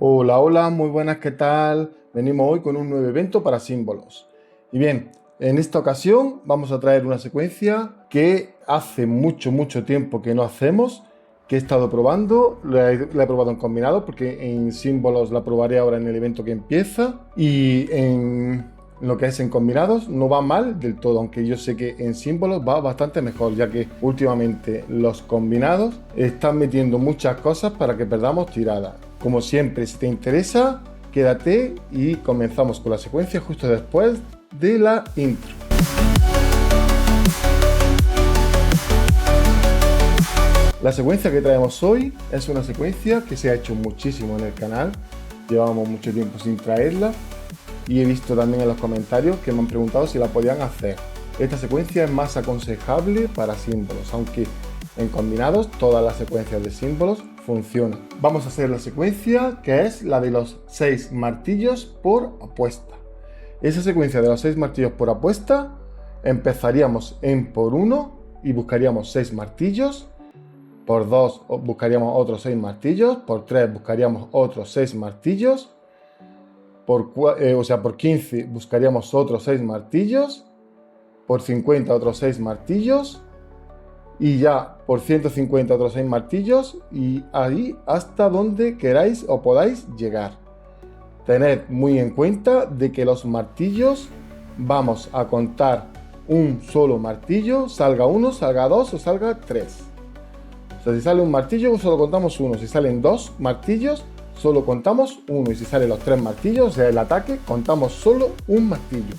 Hola, hola, muy buenas, ¿qué tal? Venimos hoy con un nuevo evento para símbolos. Y bien, en esta ocasión vamos a traer una secuencia que hace mucho tiempo que no hacemos, que he estado probando, la he probado en combinados porque en símbolos la probaré ahora en el evento que empieza y en lo que es en combinados no va mal del todo, aunque yo sé que en símbolos va bastante mejor, ya que últimamente los combinados están metiendo muchas cosas para que perdamos tiradas. Como siempre, si te interesa, quédate y comenzamos con la secuencia justo después de la intro. La secuencia que traemos hoy es una secuencia que se ha hecho muchísimo en el canal, llevamos mucho tiempo sin traerla y he visto también en los comentarios que me han preguntado si la podían hacer. Esta secuencia es más aconsejable para símbolos, aunque en combinados todas las secuencias de símbolos funcionan. Vamos a hacer la secuencia que es la de los 6 martillos por apuesta. Esa secuencia de los 6 martillos por apuesta empezaríamos en por 1 y buscaríamos 6 martillos. Por 2 buscaríamos otros 6 martillos. Por 3 buscaríamos otros 6 martillos. Por 15 buscaríamos otros 6 martillos. Por 50 otros 6 martillos. Y ya por 150 otros 6 martillos. Y ahí hasta donde queráis o podáis llegar. Tened muy en cuenta de que los martillos vamos a contar un solo martillo. Salga uno, salga dos o salga tres. O sea, si sale un martillo solo contamos uno. Si salen dos martillos solo contamos uno. Y si salen los tres martillos, o sea el ataque, contamos solo un martillo.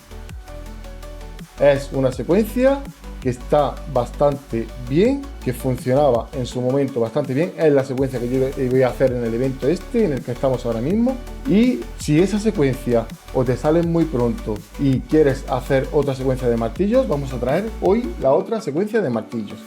Es una secuencia que está bastante bien, que funcionaba en su momento bastante bien. Es la secuencia que yo voy a hacer en el evento en el que estamos ahora mismo. Y si esa secuencia o te sale muy pronto y quieres hacer otra secuencia de martillos, vamos a traer hoy la otra secuencia de martillos.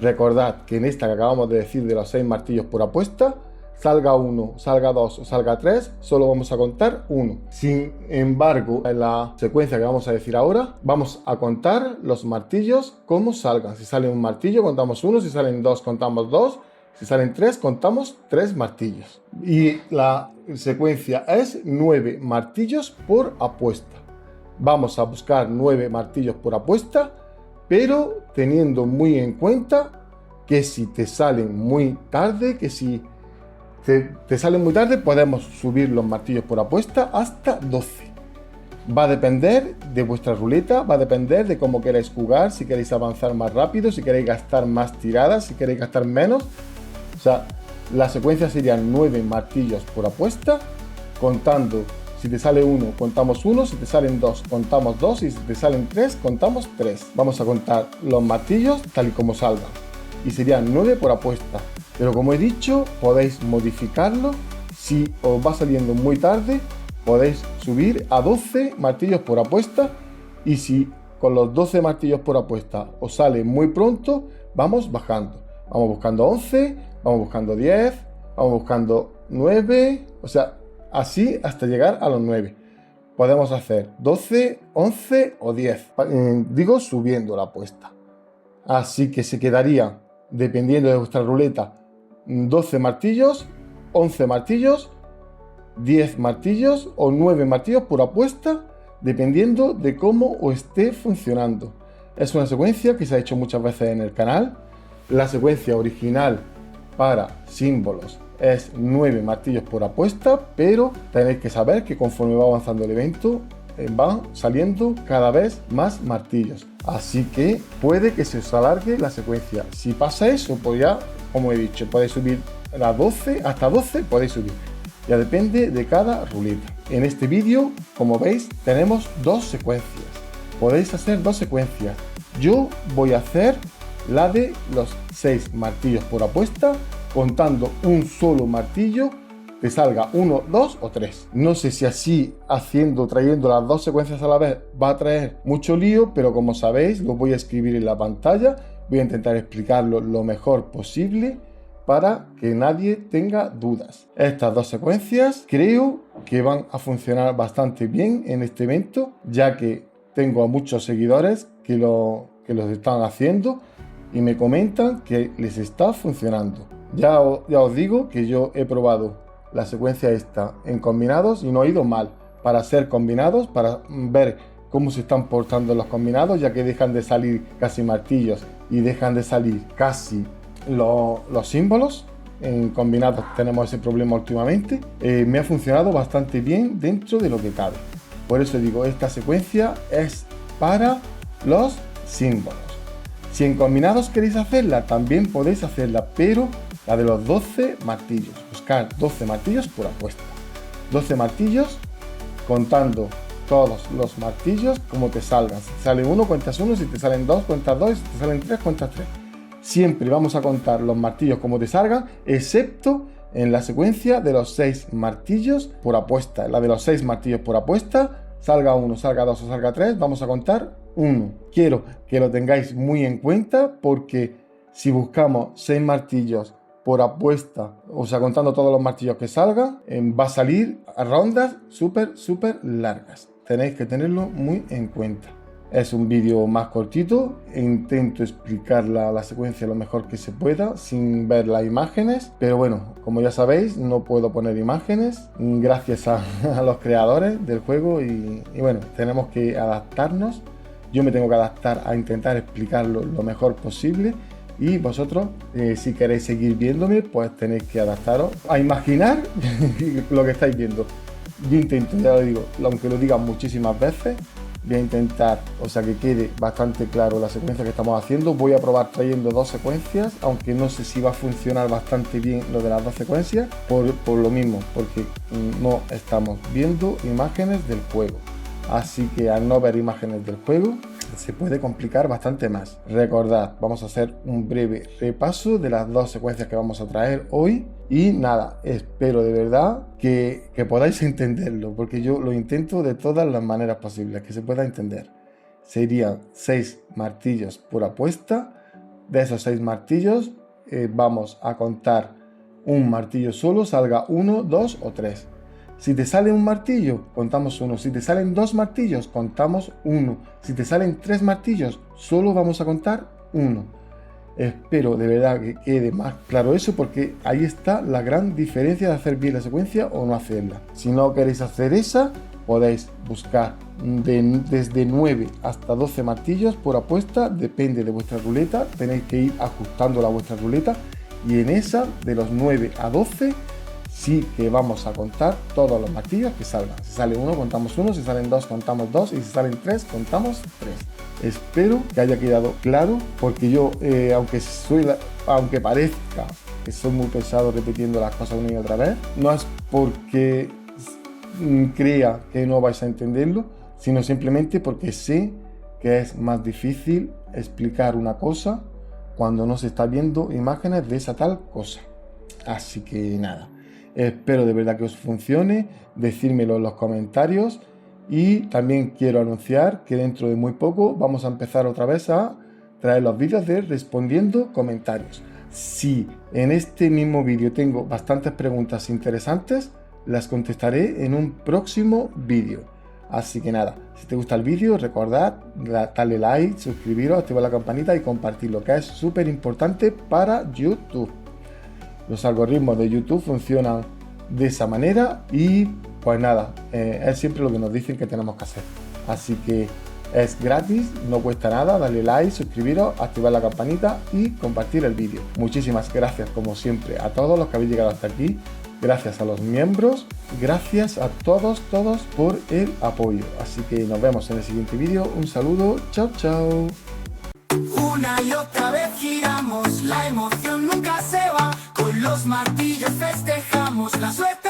Recordad que en esta que acabamos de decir de los 6 martillos por apuesta, salga uno, salga dos o salga tres, solo vamos a contar uno. Sin embargo, en la secuencia que vamos a decir ahora, vamos a contar los martillos como salgan. Si sale un martillo, contamos uno. Si salen dos, contamos dos. Si salen tres, contamos tres martillos. Y la secuencia es 9 martillos por apuesta. Vamos a buscar 9 martillos por apuesta, pero teniendo muy en cuenta que si te salen muy tarde, que si te salen muy tarde, podemos subir los martillos por apuesta hasta 12. Va a depender de vuestra ruleta, va a depender de cómo queráis jugar, si queréis avanzar más rápido, si queréis gastar más tiradas, si queréis gastar menos. O sea, la secuencia serían 9 martillos por apuesta, contando, si te sale uno, contamos uno, si te salen dos, contamos dos, y si te salen tres, contamos tres. Vamos a contar los martillos tal y como salgan, y serían 9 por apuesta. Pero como he dicho, podéis modificarlo. Si os va saliendo muy tarde, podéis subir a 12 martillos por apuesta. Y si con los 12 martillos por apuesta os sale muy pronto, vamos bajando. Vamos buscando 11, vamos buscando 10, vamos buscando 9. O sea, así hasta llegar a los 9. Podemos hacer 12, 11 o 10. Digo, subiendo la apuesta. Así que se quedaría, dependiendo de vuestra ruleta, 12 martillos, 11 martillos, 10 martillos o 9 martillos por apuesta, dependiendo de cómo os esté funcionando. Es una secuencia que se ha hecho muchas veces en el canal. La secuencia original para símbolos es 9 martillos por apuesta, pero tenéis que saber que conforme va avanzando el evento, van saliendo cada vez más martillos. Así que puede que se os alargue la secuencia. Si pasa eso, pues ya, como he dicho, podéis subir a 12, hasta 12 podéis subir. Ya depende de cada ruleta. En este vídeo, como veis, tenemos dos secuencias. Podéis hacer dos secuencias. Yo voy a hacer la de los 6 martillos por apuesta, contando un solo martillo, te salga 1, 2 o 3. No sé si así, trayendo las dos secuencias a la vez, va a traer mucho lío, pero como sabéis, lo voy a escribir en la pantalla. Voy a intentar explicarlo lo mejor posible para que nadie tenga dudas. Estas dos secuencias creo que van a funcionar bastante bien en este evento, ya que tengo a muchos seguidores que los están haciendo y me comentan que les está funcionando. Ya os digo que yo he probado la secuencia esta en combinados y no he ido mal. Para ser combinados, para ver cómo se están portando los combinados, ya que dejan de salir casi martillos y dejan de salir casi los símbolos. En combinados tenemos ese problema últimamente. Me ha funcionado bastante bien dentro de lo que cabe. Por eso digo, esta secuencia es para los símbolos. Si en combinados queréis hacerla, también podéis hacerla, pero la de los 12 martillos. Buscar 12 martillos por apuesta. 12 martillos contando todos los martillos como te salgan. Si te sale uno, cuentas uno. Si te salen dos, cuentas dos. Si te salen tres, cuentas tres. Siempre vamos a contar los martillos como te salgan, excepto en la secuencia de los 6 martillos por apuesta. La de los 6 martillos por apuesta, salga uno, salga dos o salga tres, vamos a contar uno. Quiero que lo tengáis muy en cuenta porque si buscamos 6 martillos por apuesta, o sea, contando todos los martillos que salgan, va a salir a rondas súper largas. Tenéis que tenerlo muy en cuenta. Es un vídeo más cortito, intento explicar la secuencia lo mejor que se pueda sin ver las imágenes, pero bueno, como ya sabéis, no puedo poner imágenes gracias a los creadores del juego y bueno, tenemos que adaptarnos. Yo me tengo que adaptar a intentar explicarlo lo mejor posible y vosotros, si queréis seguir viéndome, pues tenéis que adaptaros a imaginar lo que estáis viendo. Yo intento, ya lo digo, aunque lo diga muchísimas veces, voy a intentar, o sea, que quede bastante claro la secuencia que estamos haciendo. Voy a probar trayendo 2 secuencias, aunque no sé si va a funcionar bastante bien lo de las 2 secuencias, por lo mismo, porque no estamos viendo imágenes del juego. Así que al no ver imágenes del juego, se puede complicar bastante más. Recordad, vamos a hacer un breve repaso de las 2 secuencias que vamos a traer hoy. Y nada, espero de verdad que podáis entenderlo, porque yo lo intento de todas las maneras posibles, que se pueda entender. Serían 6 martillos por apuesta. De esos 6 martillos vamos a contar un martillo solo, salga 1, 2 o 3. Si te sale un martillo, contamos 1. Si te salen 2 martillos, contamos 1. Si te salen 3 martillos, solo vamos a contar 1. Espero de verdad que quede más claro eso, porque ahí está la gran diferencia de hacer bien la secuencia o no hacerla. Si no queréis hacer esa, podéis buscar desde 9 hasta 12 martillos por apuesta, depende de vuestra ruleta. Tenéis que ir ajustándola a vuestra ruleta y en esa, de los 9 a 12, sí que vamos a contar todos los martillos que salgan. Si sale 1, contamos 1, si salen 2, contamos 2 y si salen 3, contamos 3. Espero que haya quedado claro, porque yo, aunque parezca que soy muy pesado repitiendo las cosas una y otra vez, no es porque crea que no vais a entenderlo, sino simplemente porque sé que es más difícil explicar una cosa cuando no se está viendo imágenes de esa tal cosa. Así que nada, espero de verdad que os funcione, decírmelo en los comentarios. Y también quiero anunciar que dentro de muy poco vamos a empezar otra vez a traer los vídeos de respondiendo comentarios. Si en este mismo vídeo tengo bastantes preguntas interesantes, las contestaré en un próximo vídeo. Así que nada, si te gusta el vídeo, recordad darle like, suscribiros, activar la campanita y compartirlo, que es súper importante para YouTube. Los algoritmos de YouTube funcionan de esa manera y pues nada, es siempre lo que nos dicen que tenemos que hacer. Así que es gratis, no cuesta nada, darle like, suscribiros, activar la campanita y compartir el vídeo. Muchísimas gracias como siempre a todos los que habéis llegado hasta aquí. Gracias a los miembros, gracias a todos por el apoyo. Así que nos vemos en el siguiente vídeo. Un saludo, chao, chao. Una y otra vez giramos, la emoción nunca se va. Con los martillos festejamos la suerte.